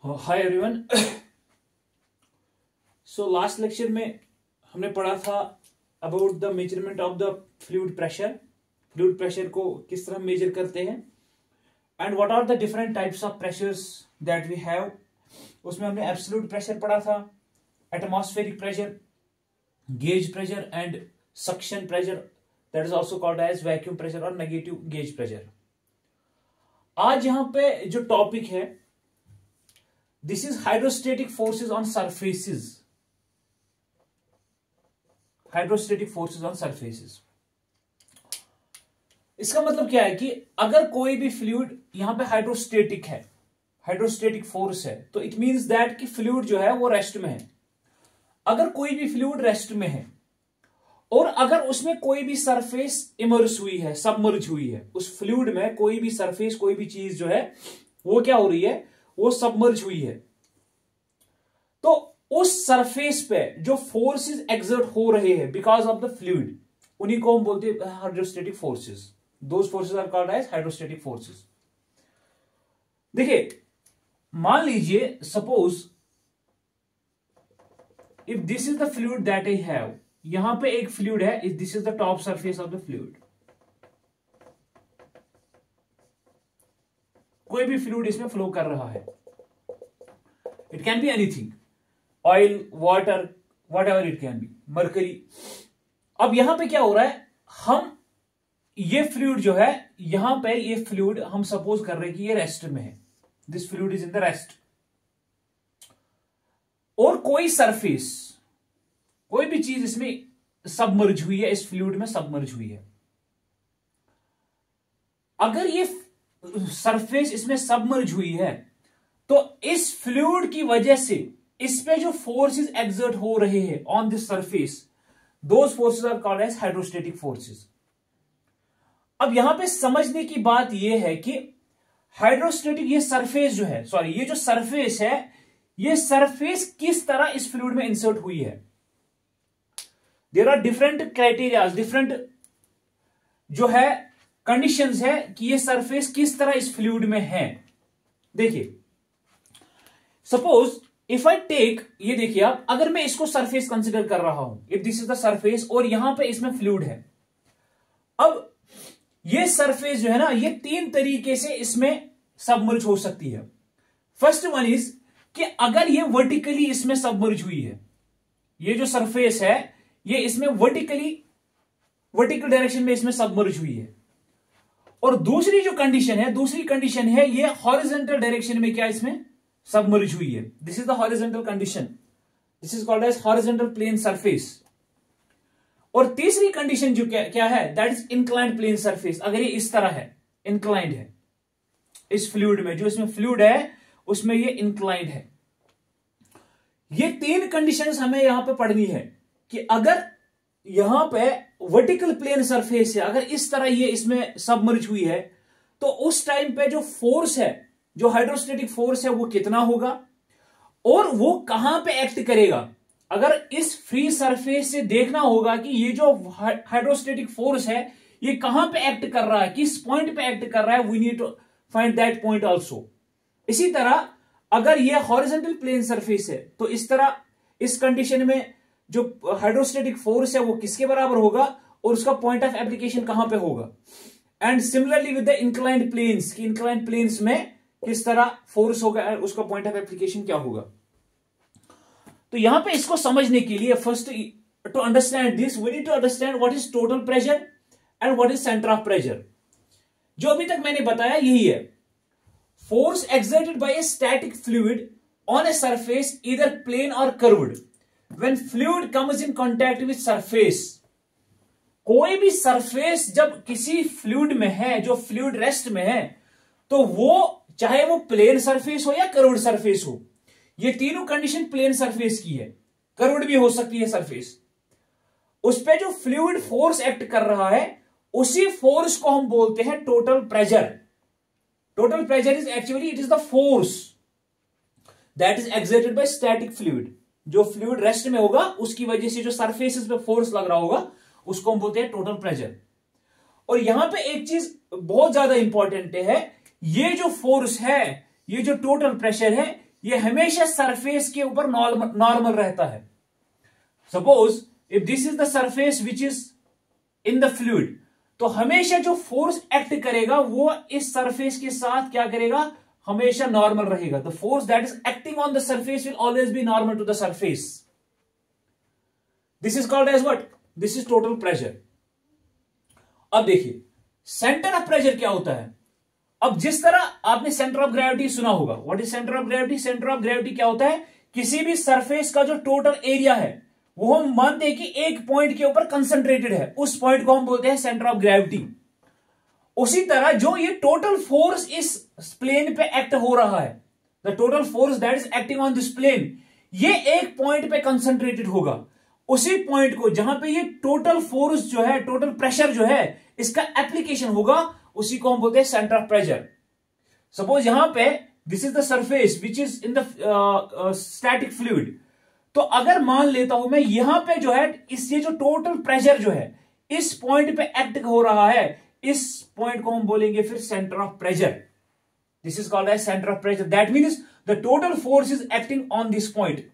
हाय everyone. So last lecture में हमने पढ़ा था about the measurement of the fluid pressure को किस तरह मेजर करते हैं and what are the different types of pressures that we have. उसमें हमने एब्सोल्यूट प्रेशर पढ़ा था, atmospheric pressure, gauge pressure and suction pressure, that is also called as vacuum pressure और नेगेटिव गेज प्रेशर। आज यहां पे जो टॉपिक है, this is hydrostatic forces on surfaces. Hydrostatic forces on surfaces. इसका मतलब क्या है कि अगर कोई भी फ्लूइड यहां पे हाइड्रोस्टेटिक है, हाइड्रोस्टेटिक फोर्स है, तो इट मींस दैट कि फ्लूइड जो है वो रेस्ट में है। अगर कोई भी फ्लूइड रेस्ट में है और अगर उसमें कोई भी सरफेस इमर्स हुई है, सबमर्ज हुई है, उस फ्लूइड में कोई भी सरफेस, कोई भी चीज जो है वो क्या हो रही है, वो सबमर्ज हुई है, तो उस सरफेस पे जो फोर्सेस एक्सर्ट हो रहे हैं बिकॉज ऑफ द फ्लूइड, उन्हीं को हम बोलते हैं hydrostatic forces. Those forces are called as hydrostatic forces. देखिए, मान लीजिए suppose if this is the fluid that I have, यहां पे एक फ्लूइड है, this is the top surface of the fluid. कोई भी फ्लूइड इसमें फ्लो कर रहा है, it can be anything, oil, water, whatever it can be, mercury. अब यहां पे क्या हो रहा है, हम ये फ्लूइड जो है, यहां पे ये फ्लूइड हम सपोज कर रहे हैं कि ये रेस्ट में है, this fluid is in the rest. और कोई सरफेस, कोई भी चीज इसमें सबमर्ज हुई है, इस फ्लूइड में सबमर्ज हुई है। अगर ये सरफेस इसमें सबमर्ज हुई है तो इस फ्लूइड की वजह से इस पे जो फोर्सेस एक्सर्ट हो रहे हैं on this surface, those forces are called as hydrostatic forces. अब यहां पे समझने की बात यह है कि हाइड्रोस्टेटिक ये सरफेस जो है, सॉरी ये जो सरफेस है, ये सरफेस किस तरह इस फ्लूइड में इंसर्ट हुई है। There are different criterias, different जो है कंडीशंस है कि ये सरफेस किस तरह इस फ्लूइड में है। देखिए, सपोज इफ आई टेक, ये देखिए आप, अगर मैं इसको सरफेस कंसिडर कर रहा हूं, if this is the surface और यहां पे इसमें फ्लूइड है। अब ये सरफेस जो है ना, ये तीन तरीके से इसमें सबमर्ज हो सकती है। फर्स्ट वन इज कि अगर ये वर्टिकली इसमें सबमर्ज हुई है, ये जो सरफेस है ये इसमें वर्टिकल डायरेक्शन में इसमें सबमर्ज हुई है। और दूसरी जो कंडीशन है, दूसरी कंडीशन है ये हॉरिजॉन्टल डायरेक्शन में क्या इसमें सबमर्ज हुई है। This is the horizontal condition, this is called as horizontal plane surface. और तीसरी कंडीशन जो क्या है, that is inclined plane surface. अगर ये इस तरह है, इंक्लाइंड है, इस फ्लूइड में, जो इसमें फ्लूइड है उसमें ये इंक्लाइंड है। ये तीन कंडीशंस हमें यहां पे पढ़नी है कि अगर यहां पे वर्टिकल प्लेन सरफेस है, अगर इस तरह ये इसमें सबमर्ज हुई है, तो उस टाइम पे जो फोर्स है, जो हाइड्रोस्टेटिक फोर्स है, वो कितना होगा और वो कहां पे एक्ट करेगा। अगर इस फ्री सरफेस से देखना होगा कि ये जो हाइड्रोस्टेटिक फोर्स है ये कहां पे एक्ट कर रहा है, किस पॉइंट पे एक्ट कर रहा है, we need to find that point also. इसी तरह अगर ये हॉरिजॉन्टल प्लेन सरफेस है तो इस तरह, इस कंडीशन में जो हाइड्रोस्टेटिक फोर्स है वो किसके बराबर होगा और उसका पॉइंट ऑफ एप्लीकेशन कहां पे होगा। And similarly with the inclined planes, कि इंक्लाइंड प्लेन्स में किस तरह फोर्स होगा, उसका पॉइंट ऑफ एप्लीकेशन क्या होगा। तो यहां पे इसको समझने के लिए first to understand this we need to understand what is total pressure and what is centre of pressure. जो अभी तक मैंने बताया यही है, force exerted by a static fluid on a surface either plane और curved when fluid comes in contact with surface. कोई भी सरफेस जब किसी फ्लूइड में है, जो फ्लूइड रेस्ट में है, तो वो चाहे वो प्लेन सरफेस हो या कर्व्ड सरफेस हो, ये तीनों कंडीशन प्लेन सरफेस की है, कर्व्ड भी हो सकती है सरफेस, उस पे जो फ्लूइड फोर्स एक्ट कर रहा है उसी फोर्स को हम बोलते हैं total pressure. Total pressure is actually it is the force that is exerted by static fluid. जो फ्लूइड रेस्ट में होगा उसकी वजह से जो सरफेसेस पे फोर्स लग रहा होगा उसको हम बोलते हैं टोटल प्रेशर। और यहां पे एक चीज बहुत ज्यादा इंपॉर्टेंट है, ये जो फोर्स है, ये जो टोटल प्रेशर है, ये हमेशा सरफेस के ऊपर नॉर्मल रहता है। Suppose if this is the surface which is in the fluid, तो हमेशा जो फोर्स एक्ट करेगा वो इस सरफेस के साथ क्या करेगा, हमेशा नॉर्मल रहेगा। The force that is acting on the surface will always be normal to the surface. This is called as what, this is total pressure. अब देखिए सेंटर ऑफ प्रेशर क्या होता है। अब जिस तरह आपने सेंटर ऑफ ग्रेविटी सुना होगा, what is centre of gravity, centre of gravity क्या होता है, किसी भी सरफेस का जो टोटल एरिया है वो हम मानते हैं कि एक पॉइंट के ऊपर कंसंट्रेटेड है, उस पॉइंट को हम बोलते हैं सेंटर ऑफ ग्रेविटी। उसी तरह जो ये टोटल फोर्स इस प्लेन पे एक्ट हो रहा है, the total force that is acting on this plane, ये एक पॉइंट पे कंसंट्रेटेड होगा। उसी पॉइंट को जहां पे ये टोटल फोर्स जो है, टोटल प्रेशर जो है, इसका एप्लीकेशन होगा, उसी को हम बोलते हैं सेंटर ऑफ प्रेशर। सपोज यहां पे this is the surface which is in the static fluid, तो अगर मान लेता हूं मैं यहां पे जो है इस ये जो टोटल प्रेशर जो है इस पॉइंट पे एक्ट हो रहा है, इस पॉइंट को हम बोलेंगे फिर centre of pressure. This is called as centre of pressure. That means the total force is acting on this point.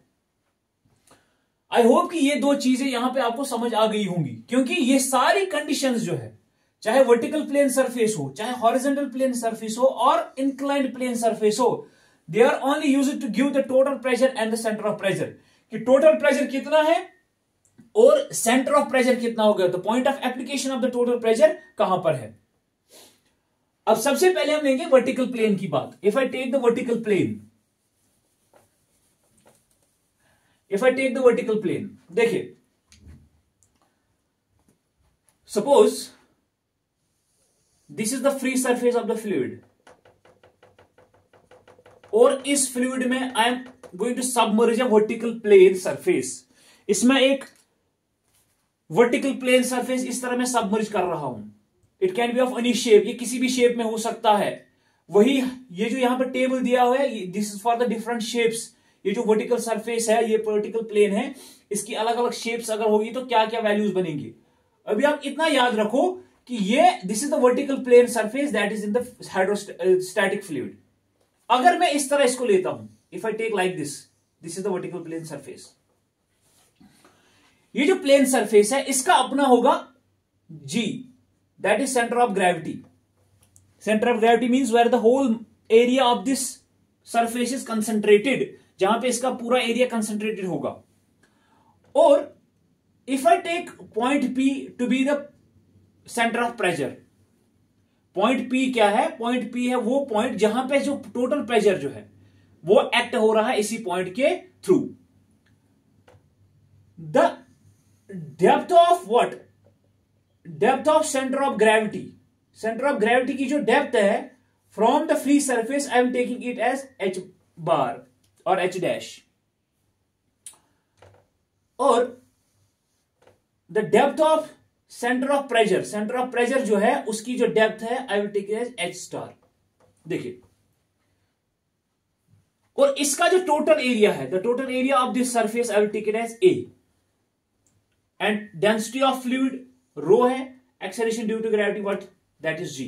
I hope कि ये दो चीजें यहां पे आपको समझ आ गई होंगी, क्योंकि ये सारी कंडीशंस जो है, चाहे वर्टिकल प्लेन सरफेस हो, चाहे हॉरिजॉन्टल प्लेन सरफेस हो और इंक्लाइंड प्लेन सरफेस हो, they are only used to give the total pressure and the centre of pressure, कि टोटल प्रेशर कितना है और सेंटर ऑफ प्रेशर कितना हो गया, तो point of application of the total pressure कहां पर है। अब सबसे पहले हम लेंगे वर्टिकल प्लेन की बात। If I take the vertical plane, if I take the vertical plane, देखिए suppose this is the free surface of the fluid, और इस फ्लूइड में I am going to submerge a vertical plane surface. इसमें एक vertical plane surface इस तरह मैं submerge कर रहा हूं। It can B of any shape, ये किसी भी शेप में हो सकता है। वही ये जो यहां पर टेबल दिया हुआ है, this is for the different shapes. ये जो वर्टिकल सरफेस है, ये वर्टिकल प्लेन है, इसकी अलग अलग शेप्स अगर होगी तो क्या क्या वैल्यूज बनेंगी। अभी आप इतना याद रखो कि ये this is the vertical plane surface that is in the hydrostatic fluid. अगर मैं इस तरह इसको लेता हूं, if I take like this, this is the vertical plane surface. ये जो प्लेन सरफेस है इसका अपना होगा G, that is centre of gravity. Centre of gravity means where the whole area of this surface is concentrated, जहां पे इसका पूरा एरिया कंसंट्रेटेड होगा। और if I take point P to be the centre of pressure, point P क्या है, point P है वो पॉइंट जहां पे जो टोटल प्रेशर जो है वो एक्ट हो रहा है इसी पॉइंट के थ्रू। The depth of what, depth of centre of gravity, centre of gravity की जो डेप्थ है from the free surface, I am taking it as h bar और h डैश, और the depth of centre of pressure, centre of pressure जो है उसकी जो depth है I will take it as h star. देखिए, और इसका जो टोटल एरिया है, the total area of this surface I will take it as a, and density of fluid rho है, acceleration due to gravity what, that is g।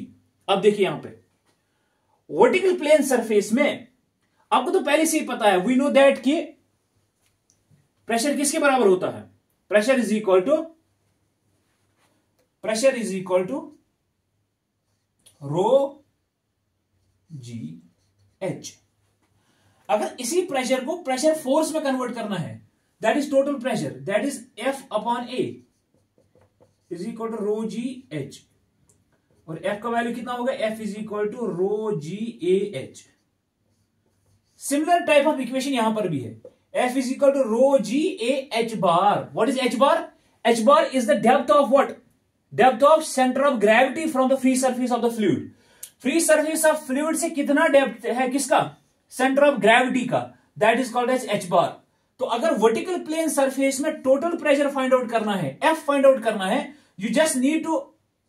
अब देखिए यहां पे वर्टिकल प्लेन सरफेस में आपको तो पहले से ही पता है, वी नो दैट कि प्रेशर किसके बराबर होता है, pressure is equal to rho G H. अगर इसी प्रेशर को प्रेशर फोर्स में कन्वर्ट करना है, that is total pressure, that is F upon A is equal to rho G H, और F का वैल्यू कितना होगा, F is equal to rho G A H. Similar type of equation यहां पर भी है, F is equal to rho G A H bar. What is h bar, h bar is the depth of what, depth of centre of gravity from the free surface of the fluid. Free surface of fluid से कितना depth है किसका, centre of gravity का, that is called as h bar. तो अगर vertical plane surface में total pressure find out करना है, F फाइंड आउट करना है, you just need to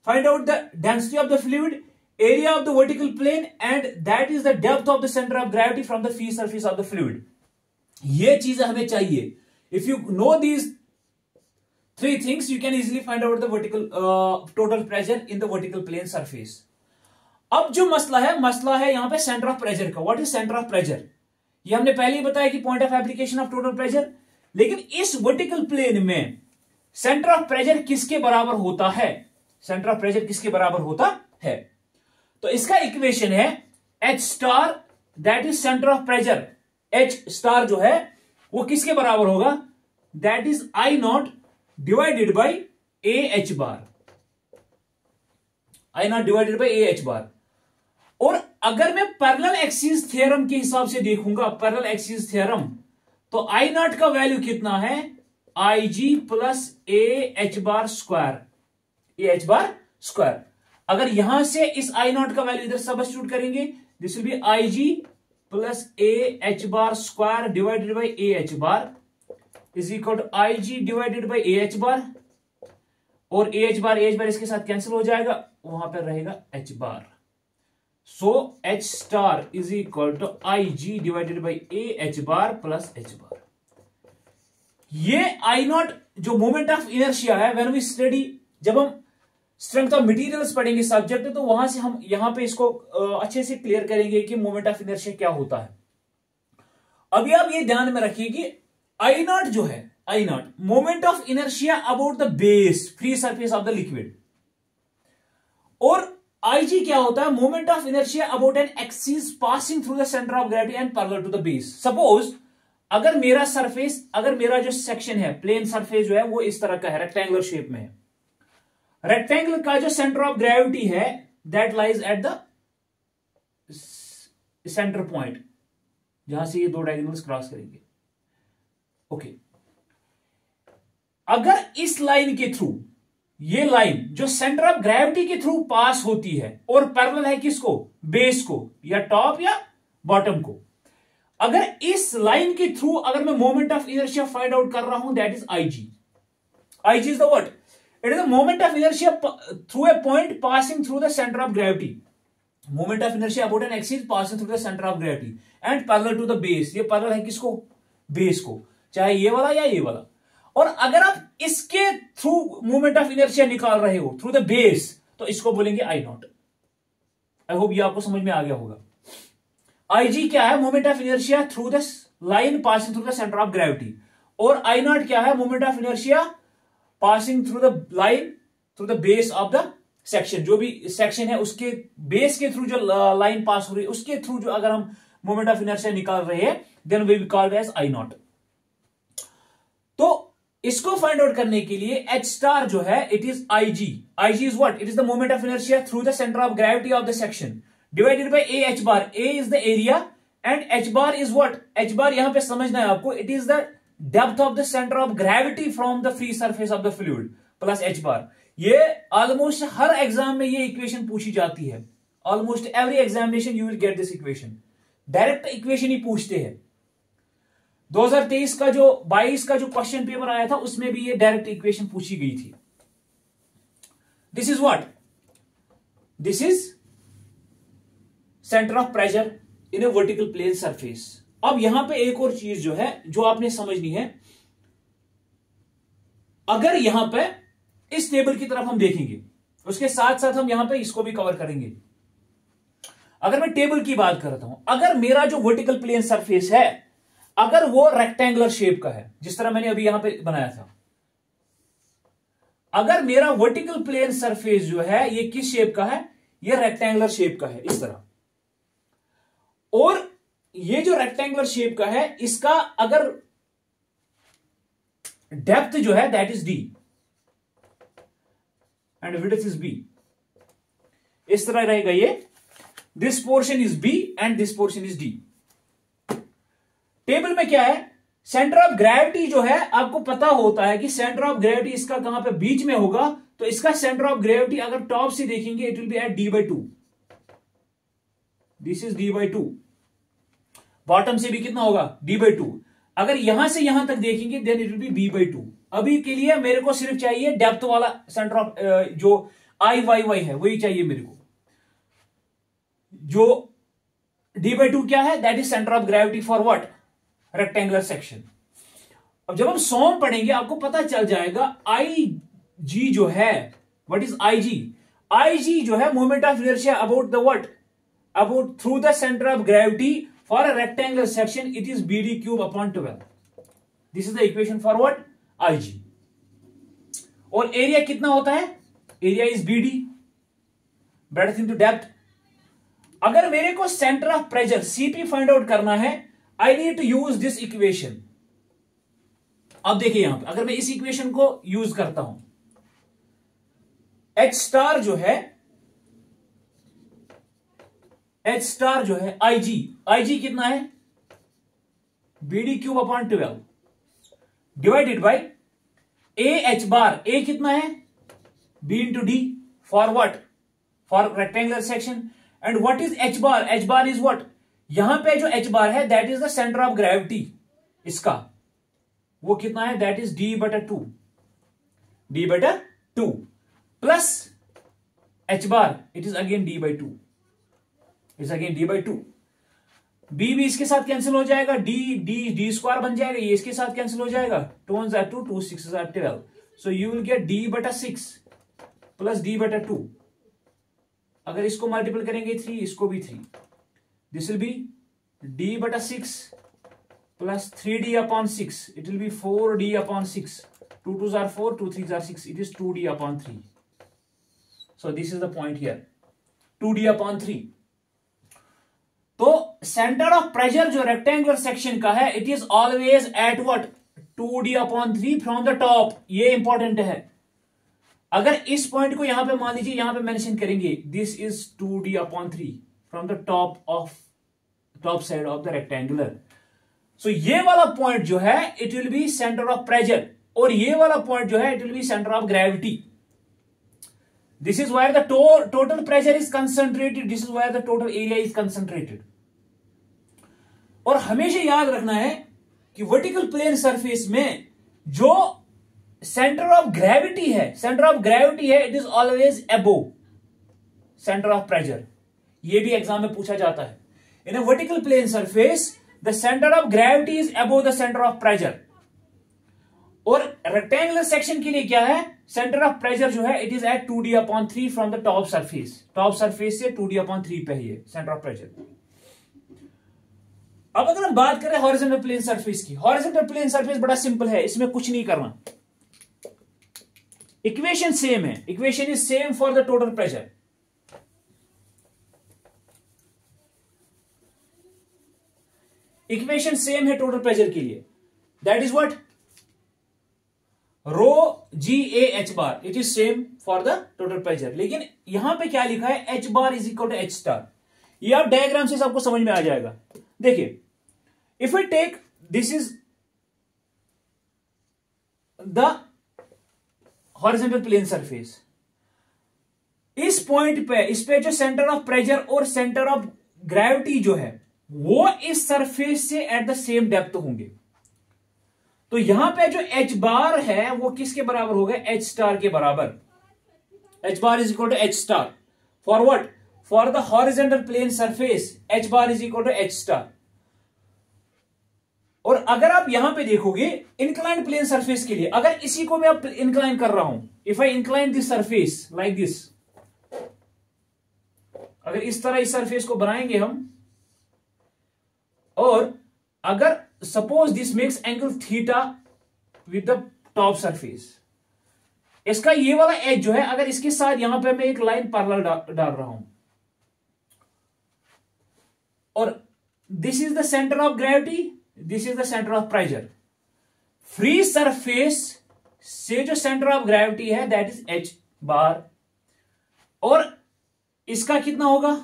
find out the density of the fluid, area of the vertical plane, and that is the depth of the centre of gravity from the free surface of the fluid. ये चीजें हमें चाहिए। If you know these three things, you can easily find out the vertical total pressure in the vertical plane surface. अब जो मसला है यहां पे सेंटर ऑफ प्रेशर का। What is centre of pressure, ये हमने पहले ही बताया कि point of application of total pressure. लेकिन इस वर्टिकल प्लेन में सेंटर ऑफ प्रेशर किसके बराबर होता है? सेंटर ऑफ प्रेशर किसके बराबर होता है? तो इसका इक्वेशन है H star, that is centre of pressure. H star जो है वो किसके बराबर होगा? That is I not divided by AH bar. I not divided by AH bar. और अगर मैं पैरेलल एक्सिस थ्योरम के हिसाब से देखूंगा, पैरेलल एक्सिस थ्योरम, तो I नॉट का वैल्यू कितना है? IG plus AH bar square, AH bar square. अगर यहां से इस I नॉट का वैल्यू इधर सब्स्टिट्यूट करेंगे, this will be IG plus AH bar square divided by AH bar is equal to IG divided by AH bar, और AH बार इसके साथ कैंसिल हो जाएगा, वहां पर रहेगा H bar. So H star is equal to IG divided by AH bar plus H bar. ये I naught जो मोमेंट ऑफ इनर्शिया है, व्हेन वी स्टडी, जब हम स्ट्रेंथ ऑफ मटेरियल्स पढ़ेंगे सब्जेक्ट, तो वहां से हम यहां पे इसको अच्छे से क्लियर करेंगे कि मोमेंट ऑफ इनर्शिया क्या होता है। अभी आप ये ध्यान में रखिए कि I नॉट जो है, I naught moment of inertia about the base, free surface of the liquid, और IG क्या होता है? Moment of inertia about an axis passing through the centre of gravity and parallel to the base. Suppose अगर मेरा surface, अगर मेरा जो section है, प्लेन सरफेस जो है वो इस तरह का है, रेक्टेंगुलर शेप में है। रेक्टेंगल का जो सेंटर ऑफ ग्रेविटी है that lies at the centre point, जहां से ये दो डायगोनल्स क्रॉस करेंगे। ओके, अगर इस लाइन के थ्रू, ये लाइन जो सेंटर ऑफ ग्रेविटी के थ्रू पास होती है और पैरेलल है किसको? बेस को, या टॉप या बॉटम को, अगर इस लाइन के थ्रू अगर मैं moment of inertia find out कर रहा हूं, that is IG। IG is the what? It is the moment of inertia through a point passing through the centre of gravity. Moment of inertia about an axis passing through the centre of gravity and parallel to the base. ये parallel है किसको? Base को, चाहे ये वाला या ये वाला। और अगर आप इसके थ्रू मोमेंट ऑफ इनर्शिया निकाल रहे हो थ्रू द बेस, तो इसको बोलेंगे I नॉट। आई होप ये आपको समझ में आ गया होगा। IG क्या है? Moment of inertia through the line passing through the centre of gravity, और I नॉट क्या है? Moment of inertia passing through the line through the base of the section. जो भी सेक्शन है उसके बेस के थ्रू जो लाइन पास हो रही है, उसके थ्रू जो अगर हम मोमेंट ऑफ इनर्शिया निकाल रहे हैं, then we called as I naught. तो इसको फाइंड आउट करने के लिए H स्टार जो है, it is IG। IG is what? It is the moment of inertia through the centre of gravity of the section divided by AH bar. A is the area and H bar is what? H बार यहां पे समझना है आपको, it is the depth of the centre of gravity from the free surface of the fluid plus H bar. ये almost हर exam में ये equation पूछी जाती है। Almost every examination you will get this equation. Direct equation ही पूछते हैं। 2023 का जो 22 का जो क्वेश्चन पेपर आया था उसमें भी ये डायरेक्ट इक्वेशन पूछी गई थी। This is what? This is centre of pressure in a vertical plane surface. अब यहां पे एक और चीज जो है जो आपने समझनी है, अगर यहां पे इस टेबल की तरफ हम देखेंगे, उसके साथ साथ हम यहां पे इसको भी कवर करेंगे। अगर मैं टेबल की बात करता हूं, अगर मेरा जो वर्टिकल प्लेन सरफेस है, अगर वो रेक्टेंगुलर शेप का है, जिस तरह मैंने अभी यहां पे बनाया था, अगर मेरा वर्टिकल प्लेन सरफेस जो है ये किस शेप का है? ये रेक्टेंगुलर शेप का है, इस तरह। और ये जो रेक्टेंगुलर शेप का है, इसका अगर डेप्थ जो है that is D and width is B, इस तरह रहेगा ये। This portion is B and this portion is D। Table में क्या है? सेंटर ऑफ ग्रेविटी जो है, आपको पता होता है कि सेंटर ऑफ ग्रेविटी इसका कहां पे? बीच में होगा। तो इसका सेंटर ऑफ ग्रेविटी अगर टॉप से देखेंगे, it will be at D/2। This is D/2। Bottom से भी कितना होगा? D/2। अगर यहां से यहां तक देखेंगे then it will B B/2। अभी के लिए मेरे को सिर्फ चाहिए डेप्थ वाला सेंटर ऑफ जो IYY है वही चाहिए मेरे को। जो D/2 क्या है? That is centre of gravity for what? Rectangular section. अब जब हम सॉम पढ़ेंगे आपको पता चल जाएगा IG जो है, व्हाट इज IG? IG जो है moment of inertia about the what? About through the centre of gravity for a rectangular section it is BD cube upon 12. This is the equation for what? IG. और area कितना होता है? Area is BD, breadth into depth. अगर मेरे को centre of pressure CP find out करना है, I need to use this equation. अब देखिए यहां पे अगर मैं इस इक्वेशन को यूज करता हूं, H स्टार जो है IG कितना है? BD cube upon 12 divided by H bar. A कितना है? B into D. For what? For rectangular section. And what is H bar? H bar is what? यहां पे जो H बार है that is the centre of gravity. इसका वो कितना है? That is D/2 plus H bar it is again D/2. B भी इसके साथ कैंसिल हो जाएगा, D स्क्वायर बन जाएगा, ये इसके साथ कैंसिल हो जाएगा. 2 1 are 2, 2 6 are 12. So you will get D/6 plus D/2. अगर इसको मल्टीपल करेंगे 3, इसको भी 3. This will B D/6 plus 3D upon 6. It will B 4D upon 6. 2 2s are 4, 2 3s are 6. It is 2D upon 3. So this is the point here. 2D upon 3. तो centre of pressure जो rectangular section का है it is always at what? 2D upon 3 from the top. ये important है. अगर इस point को यहां पे मान लीजिए, यहां पे मेंशन करेंगे this is 2D upon 3 from the top side of the rectangular. So ये वाला पॉइंट जो है it will be centre of pressure, और ये वाला पॉइंट जो है it will be centre of gravity. This is where the total pressure is concentrated. This is where the total area is concentrated. और हमेशा याद रखना है कि वर्टिकल प्लेन सरफेस में जो सेंटर ऑफ ग्रेविटी है it is always above centre of pressure. ये भी एग्जाम में पूछा जाता है. In a vertical plane surface the centre of gravity is above the centre of pressure. और रेक्टेंगुलर सेक्शन के लिए क्या है? सेंटर ऑफ प्रेशर जो है it is at 2D upon 3 from the top surface से 2D अपॉन 3 पे ही है सेंटर ऑफ प्रेशर. अब अगर हम बात करें हॉरिजॉन्टल प्लेन सरफेस की, हॉरिजॉन्टल प्लेन सरफेस बड़ा सिंपल है, इसमें कुछ नहीं करना. इक्वेशन सेम है. Equation is same for the total pressure. Equation same है टोटल प्रेशर के लिए. That is what? ρ/G/A/H bar. It is same for the total pressure. लेकिन यहां पे क्या लिखा है? H bar is equal to H star. ये आप डायग्राम से सबको समझ में आ जाएगा. देखिए, if I take this is the horizontal plane surface. इस पॉइंट पे, इस पे जो सेंटर ऑफ प्रेशर और सेंटर ऑफ ग्रेविटी जो है वो इस सरफेस से एट द सेम डेप्थ होंगे. तो यहां पे जो H बार है वो किसके बराबर होगा? H स्टार के बराबर. H bar is equal to H star for what? For the horizontal plane surface H bar is equal to H star. और अगर आप यहां पे देखोगे इंक्लाइंड प्लेन सरफेस के लिए, अगर इसी को मैं अब इंक्लाइन कर रहा हूं, if I incline this surface like this, अगर इस तरह इस सरफेस को बनाएंगे हम, और अगर suppose this makes angle theta with the top surface, इसका ये वाला एज जो है अगर इसके साथ यहां पे मैं एक लाइन पैरेलल डाल रहा हूं, और this is the centre of gravity, this is the centre of pressure. Free surface से जो सेंटर ऑफ ग्रेविटी है दैट इज H बार, और इसका कितना होगा?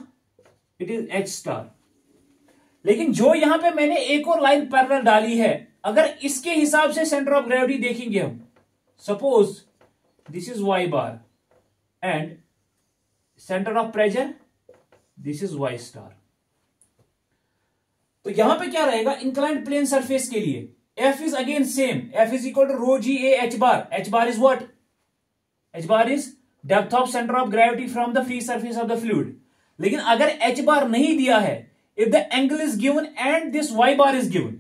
It is H star. लेकिन जो यहां पे मैंने एक और लाइन पैरेलल डाली है, अगर इसके हिसाब से सेंटर ऑफ ग्रेविटी देखेंगे हम, suppose this is Y bar and centre of pressure this is Y star. तो यहां पे क्या रहेगा? इंक्लाइंड प्लेन सरफेस के लिए F is again same. F is equal to ρ/G/A/H bar. H bar is what? H bar is depth of centre of gravity from the free surface of the fluid. लेकिन अगर H bar नहीं दिया है, if the angle is given and this Y bar is given,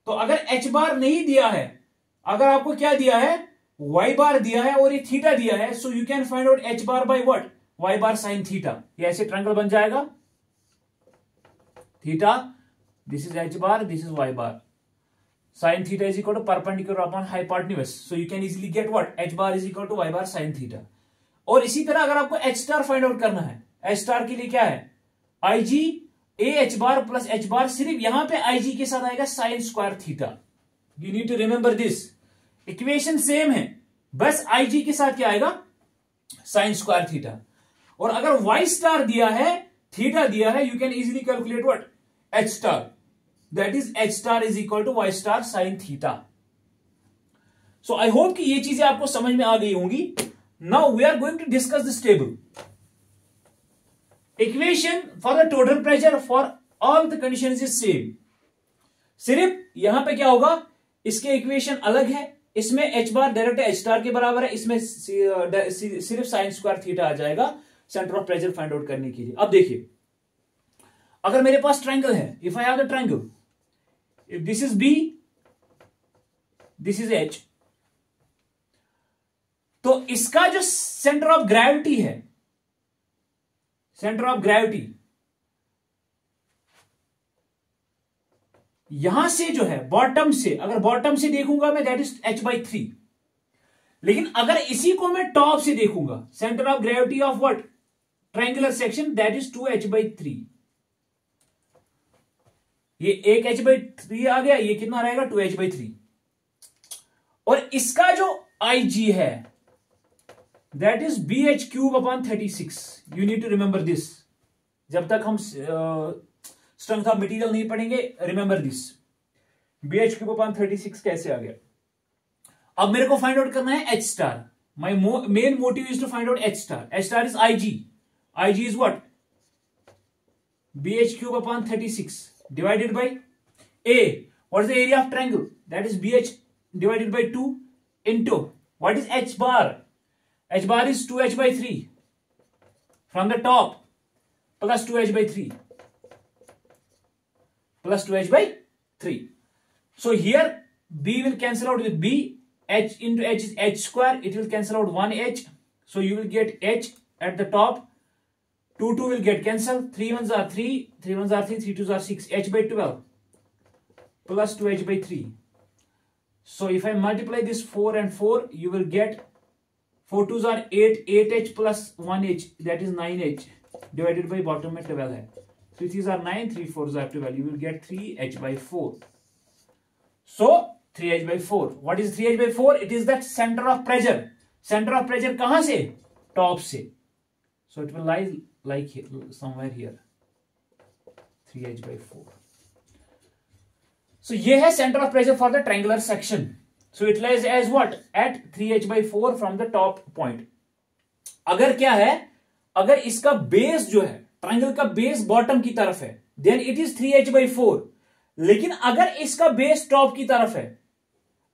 तो अगर H bar नहीं दिया है, अगर आपको क्या दिया है? Y बार दिया है और ये थीटा दिया है, so you can find out H bar by what? Y bar sine theta. ये ऐसे ट्रायंगल बन जाएगा. Theta This is h bar, this is y bar. Sin theta is equal to perpendicular upon hypotenuse. So you can easily get what? H bar is equal to y bar sin theta. और इसी तरह अगर आपको h star find out करना है, h star के लिए क्या है? IG a h bar plus h bar, सिर्फ यहां पे IG के साथ आएगा sin square theta. You need to remember this. Equation same है, बस IG के साथ क्या आएगा? sin square theta. और अगर y स्टार दिया है, थीटा दिया है, you can easily calculate what? h star. That is h star is equal to y star sin theta. So I hope कि ये चीजें आपको समझ में आ गई होंगी. Now we are going to discuss this table. Equation for the total pressure for all the conditions is same. सिर्फ यहां पे क्या होगा? इसके इक्वेशन अलग है. इसमें h बार डायरेक्ट h स्टार के बराबर है, इसमें सिर्फ साइन स्क्वायर थीटा आ जाएगा centre of pressure find out करने के लिए. अब देखिए, अगर मेरे पास ट्रायंगल है, if I have the triangle, if this is B, this is H, तो इसका जो सेंटर ऑफ ग्रेविटी है, सेंटर ऑफ ग्रेविटी यहां से जो है बॉटम से, अगर बॉटम से देखूंगा मैं, दैट इज h/3. लेकिन अगर इसी को मैं टॉप से देखूंगा, centre of gravity of what? Triangular section, that is 2h/3. ये एक h/3 आ गया, ये कितना रहेगा? 2h/3. और इसका जो IG है, that is BH³/36. You need to remember this. जब तक हम स्ट्रेंथ ऑफ मटेरियल नहीं पढ़ेंगे, रिमेंबर दिस. BH³/36 कैसे आ गया? अब मेरे को फाइंड आउट करना है h star. My main motive is to find out h star. h star is IG. IG is what? BH³/36 divided by A. What is the area of triangle? That is BH divided by 2 into what is H bar? H bar is 2h/3 from the top plus 2h/3 plus 2h/3. So here B will cancel out with B. H into H is H square. It will cancel out 1h. So you will get H at the top. 2 will get cancelled. 3 1s are 3, 3 1s are 3, 3 2s are 6. h/12 plus 2h/3. So if I multiply this 4 and 4, you will get 4 2s are 8, 8h plus 1h, that is 9h divided by bottom में 12 है. 3 3s are 9, 3 4s are 12. You will get 3h/4. So 3h/4. What is 3h/4? It is that center of pressure. Center of pressure कहां से? Top से. So it will lie like here, somewhere here. 3h/4. So ये है center of pressure for the triangular section. So it lies as what? At 3h/4 from the top point. अगर क्या है, अगर इसका बेस जो है, ट्रायंगल का बेस बॉटम की तरफ है, then it is 3h/4. लेकिन अगर इसका बेस टॉप की तरफ है,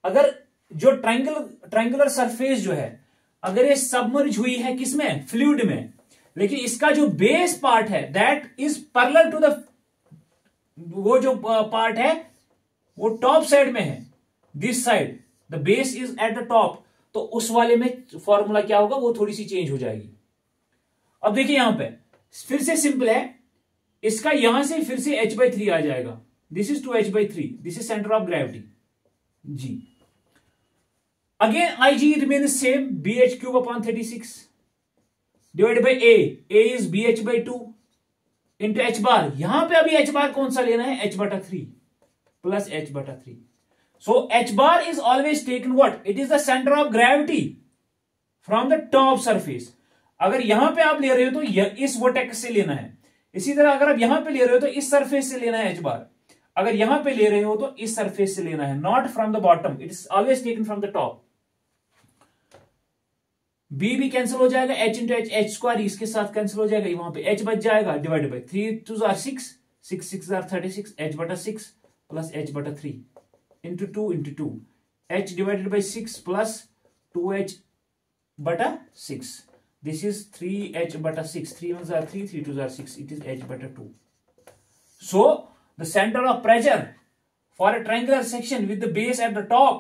अगर जो ट्रायंगुलर सरफेस जो है, अगर ये सबमर्ज हुई है किसमें? फ्लूइड में, लेकिन इसका जो बेस पार्ट है, that is parallel to the, वो जो पार्ट है वो टॉप साइड में है, this side, the base is at the top. तो उस वाले में फॉर्मूला क्या होगा? वो थोड़ी सी चेंज हो जाएगी. अब देखिए यहां पे फिर से सिंपल है, इसका यहां से फिर से h/3 आ जाएगा. This is 2h/3. This is centre of gravity G. Again IG remains same, BH³/36 divided by A. A is BH/2 into H bar. यहां पे अभी H bar कौन सा लेना है? h/3 plus h/3. So H bar is always taken what? It is the center of gravity from the top surface. अगर यहां पे आप ले रहे हो तो इस वर्टेक्स से लेना है. इसी तरह अगर आप यहां पे ले रहे हो तो इस सरफेस से लेना है H bar. अगर यहां पे ले रहे हो तो इस सरफेस से लेना है, not from the bottom. It is always taken from the top. B भी कैंसिल हो जाएगा, H इंटू H स्क्वायर इसके साथ कैंसिल हो जाएगा, वहां पे H बच जाएगा, divided by 3 2s are 6, 6 6s are 36, h/6 plus h/3 into 2 into 2, H divided by 6 plus 2h/6. This is 3h/6. 3 1s are 3, 3 2s are 6. It is h/2. So the center of pressure for a triangular section with the base at the top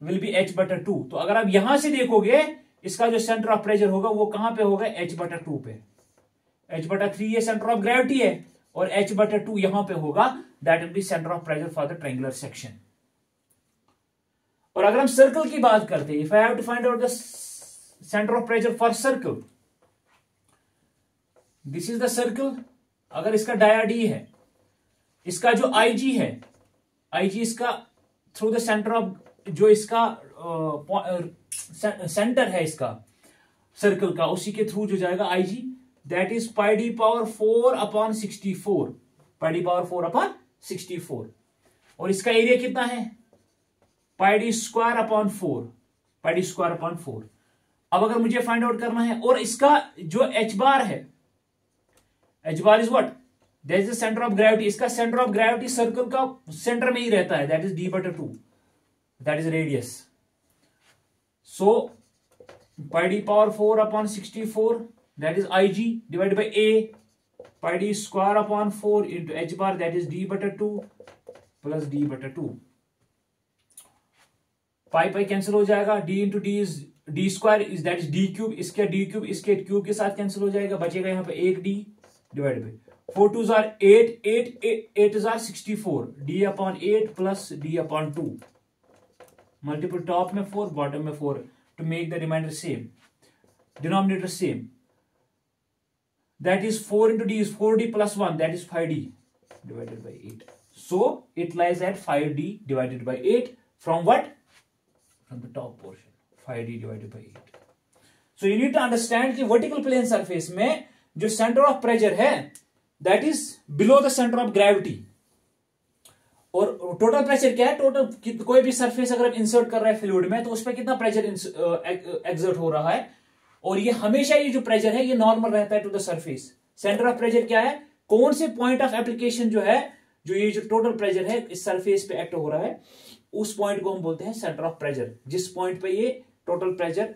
will be h/2. तो अगर आप यहां से देखोगे, इसका जो centre of pressure होगा वो कहां पे होगा? h/2 पे. h/3 ये सेंटर ऑफ ग्रेविटी है और H/2 यहां पे होगा, that will be centre of pressure for the triangular section. और अगर हम सर्कल की बात करते हैं, if I have to find out the centre of pressure for circle, this is the circle. अगर इसका डाया डी है, इसका जो IG है, IG इसका थ्रू द सेंटर ऑफ, जो इसका सेंटर है इसका सर्कल का, उसी के थ्रू जो जाएगा IG, that is πd⁴/64, πd⁴/64। और इसका एरिया कितना है, πd²/4, πd²/4। अब अगर मुझे फाइंड आउट करना है, और इसका जो H बार है, H bar is what, that is the centre of gravity. इसका सेंटर ऑफ ग्रेविटी सर्कल का सेंटर में ही रहता है, that is d/2, that is radius. So πd⁴/64, that is IG divided by A, πd²/4 into H bar, that is d/2 plus d/2। Pi cancel हो जाएगा, d into D is d² is that is d³, इसके d³ इसके cube के साथ cancel हो जाएगा, बचेगा यहाँ पे 1d डिवाइड बाई 4 2 जार 8, 8 जार 64, d/8 प्लस d/2, मल्टीपल टॉप में 4 बॉटम में 4 to make the reminder same, denominator same, that is 4 into D is 4d plus 1, that is 5d divided by 8। So it lies at 5d divided by 8 from what, from the top portion, 5d divided by 8। So you need to understand कि vertical plane surface में जो centre of pressure है that is below the centre of gravity. और total pressure क्या है, total कोई भी surface अगर इंसर्ट कर रहा है फ्लूइड में तो उस पर कितना प्रेशर एक्सर्ट हो रहा है, और ये हमेशा ये जो प्रेशर है ये नॉर्मल रहता है to the surface. Centre of pressure क्या है, कौन से पॉइंट ऑफ एप्लीकेशन जो है, जो ये जो टोटल प्रेशर है इस सरफेस पे एक्ट हो रहा है, उस पॉइंट को हम बोलते हैं सेंटर ऑफ प्रेशर, जिस पॉइंट पे ये टोटल प्रेशर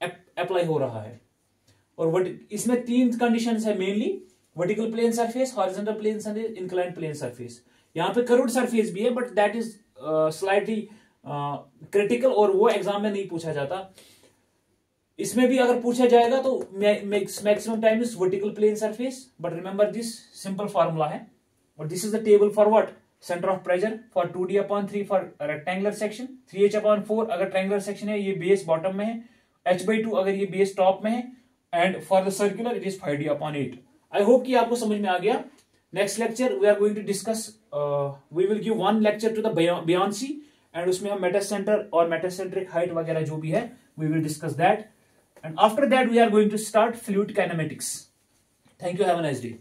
अप्लाई हो रहा है। और इसमें 3 कंडीशंस है mainly, vertical plane surface, horizontal plane surface, inclined plane surface. यहाँ पे कर्व्ड सरफेस भी है but that is slightly critical, और वो एग्जाम में नहीं पूछा जाता। इसमें भी अगर पूछा जाएगा तो maximum time is vertical plane surface, but remember this simple formula है। और this is the table for what, centre of pressure for 2d/3 for rectangular section, 3h/4 अगर ट्रायंगुलर सेक्शन है, ये बेस बॉटम में है, h/2 अगर ये base top में है, and for the circular it is 5d/8। I hope कि आपको समझ में आ गया। Next lecture we are going to discuss, we will give 1 lecture to the buoyancy, and उसमें हम मेटासेंटर और मेटासेंट्रिक हाइट वगैरह जो भी है we will discuss that, and after that we are going to start fluid kinematics. Thank you, have a nice day.